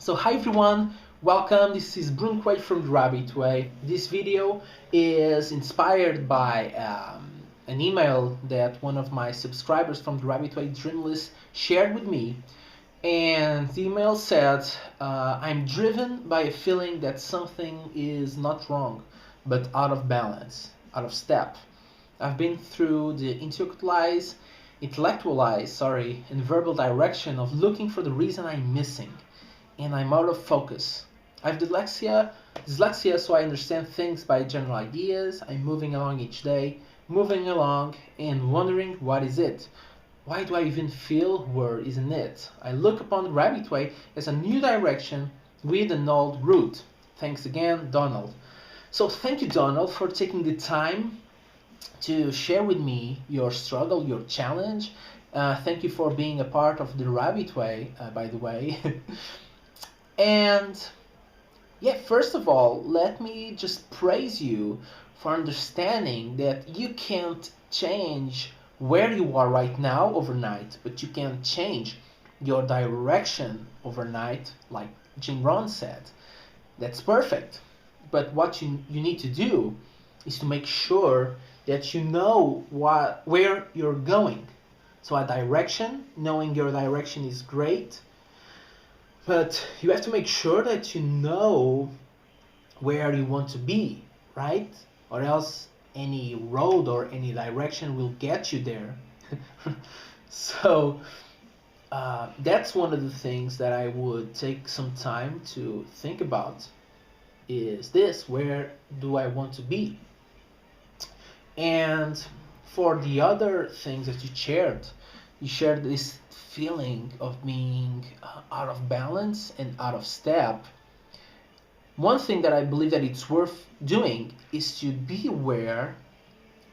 So hi everyone, welcome. This is Brunquay from The Rabbit Way. This video is inspired by an email that one of my subscribers from The Rabbit Way Dreamless shared with me. And the email said, I'm driven by a feeling that something is not wrong, but out of balance, out of step. I've been through the intellectualized, and verbal direction of looking for the reason I'm missing, and I'm out of focus. I have dyslexia, so I understand things by general ideas. I'm moving along each day, moving along and wondering what is it? Why do I even feel where isn't it? I look upon the rabbit way as a new direction with an old route. Thanks again, Donald. So thank you, Donald, for taking the time to share with me your struggle, your challenge. Thank you for being a part of the rabbit way, by the way. And yeah, first of all, let me just praise you for understanding that you can't change where you are right now overnight, but you can change your direction overnight, like Jim Rohn said. That's perfect. But what you need to do is to make sure that you know where you're going. So a direction, knowing your direction is great, but you have to make sure that you know where you want to be, right? Or else any road or any direction will get you there. So that's one of the things that I would take some time to think about is this: where do I want to be? And for the other things that you shared this feeling of being out of balance and out of step. One thing that I believe that it's worth doing is to be aware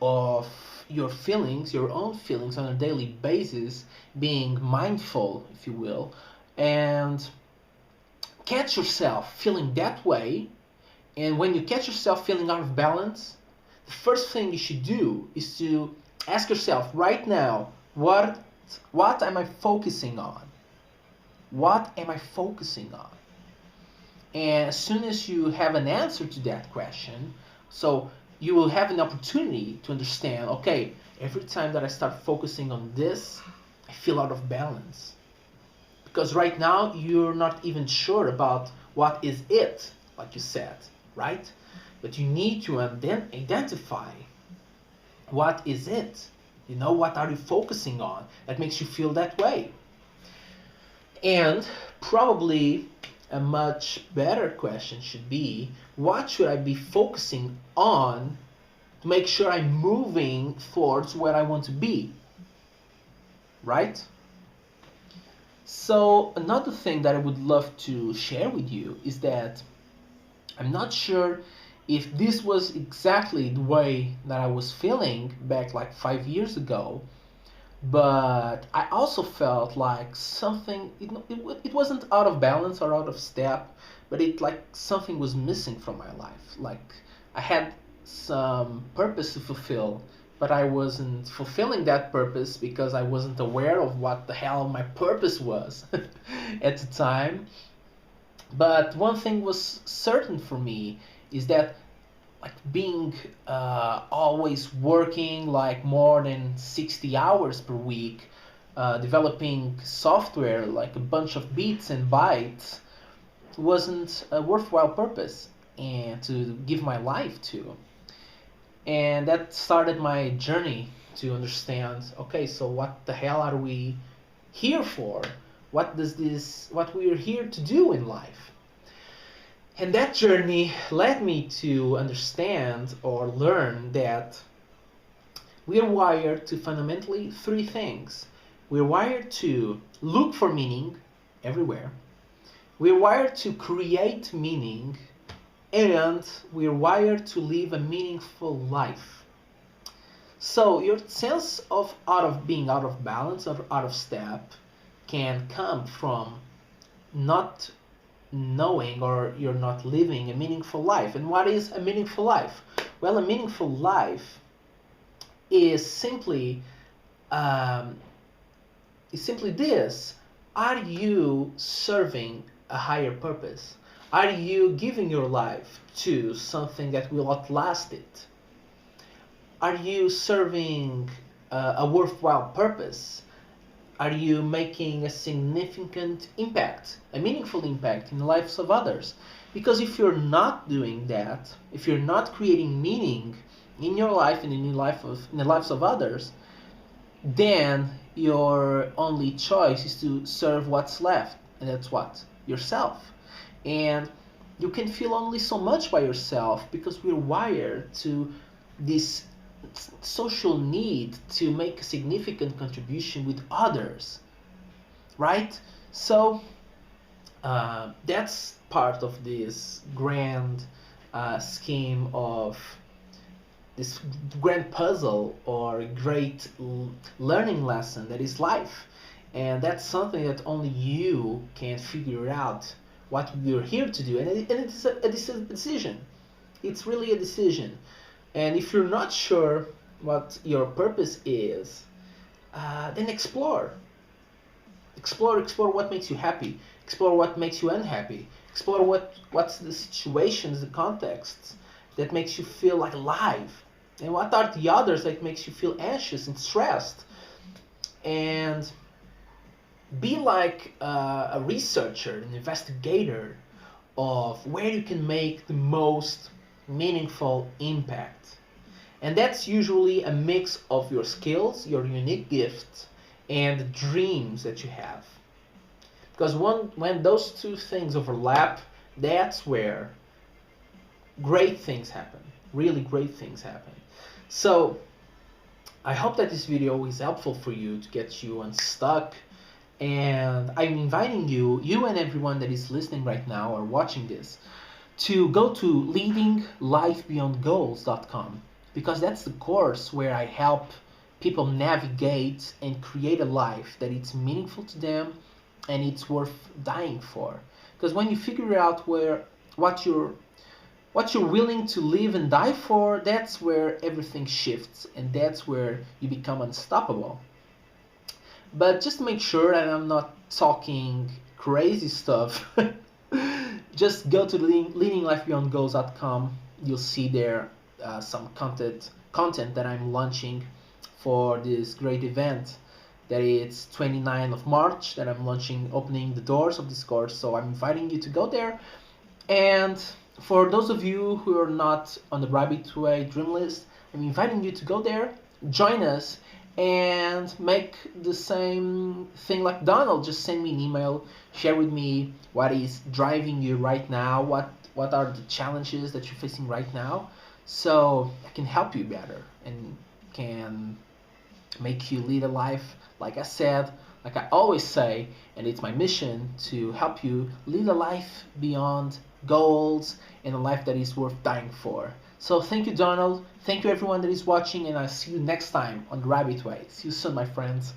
of your feelings, your own feelings on a daily basis, being mindful, if you will, and catch yourself feeling that way. And when you catch yourself feeling out of balance, the first thing you should do is to ask yourself right now, what am I focusing on? What am I focusing on? And as soon as you have an answer to that question, so you will have an opportunity to understand, okay, every time that I start focusing on this, I feel out of balance. Because right now you're not even sure about what is it, like you said, right? But you need to identify what is it. You know, what are you focusing on that makes you feel that way? And probably a much better question should be, what should I be focusing on to make sure I'm moving towards where I want to be? Right? So another thing that I would love to share with you is that I'm not sure if this was exactly the way that I was feeling back like 5 years ago, but I also felt like something, it wasn't out of balance or out of step, but it like something was missing from my life. Like I had some purpose to fulfill, but I wasn't fulfilling that purpose because I wasn't aware of what the hell my purpose was at the time. But one thing was certain for me is that like being always working like more than 60 hours per week, developing software like a bunch of bits and bytes wasn't a worthwhile purpose and to give my life to. And that started my journey to understand, okay, so what the hell are we here for? What we're here to do in life? And that journey led me to understand or learn that we are wired to fundamentally three things. We're wired to look for meaning everywhere. We're wired to create meaning, and we're wired to live a meaningful life. So your sense of being out of balance or out of step can come from not knowing or you're not living a meaningful life. And what is a meaningful life? Well, a meaningful life is um, simply this: are you serving a higher purpose? Are you giving your life to something that will outlast it? Are you serving a worthwhile purpose? Are you making a significant impact, a meaningful impact in the lives of others? Because if you're not doing that, if you're not creating meaning in your life and in the lives of others, then your only choice is to serve what's left, and that's what? Yourself. And you can feel only so much by yourself because we're wired to this social need to make a significant contribution with others, right? So that's part of this grand scheme of this grand puzzle or great learning lesson that is life. And that's something that only you can figure out what you're here to do. And it's a decision. It's really a decision. And if you're not sure what your purpose is, then explore. Explore what makes you happy. Explore what makes you unhappy. Explore what's the situations, the contexts that makes you feel like alive. And what are the others that makes you feel anxious and stressed. And be like a researcher, an investigator of where you can make the most meaningful impact. And that's usually a mix of your skills, your unique gifts, and the dreams that you have. Because when those two things overlap, that's where great things happen. Really great things happen. So I hope that this video is helpful for you to get you unstuck. And I'm inviting you and everyone that is listening right now or watching this, to go to leadinglifebeyondgoals.com, because that's the course where I help people navigate and create a life that it's meaningful to them and it's worth dying for. Because when you figure out what you're willing to live and die for, that's where everything shifts and that's where you become unstoppable. But just make sure that I'm not talking crazy stuff. Just go to leadinglifebeyondgoals.com. You'll see there some content that I'm launching for this great event. That it's 29th of March that I'm launching, opening the doors of this course. So I'm inviting you to go there. And for those of you who are not on the Rabbit Way Dream List, I'm inviting you to go there, join us, and make the same thing like Donald. Just send me an email, share with me what is driving you right now, what are the challenges that you're facing right now, so I can help you better and can make you lead a life, like I said, like I always say, and it's my mission to help you lead a life beyond goals and a life that is worth dying for. So thank you, Donald. Thank you, everyone that is watching, and I'll see you next time on the Rabbit Way. See you soon, my friends.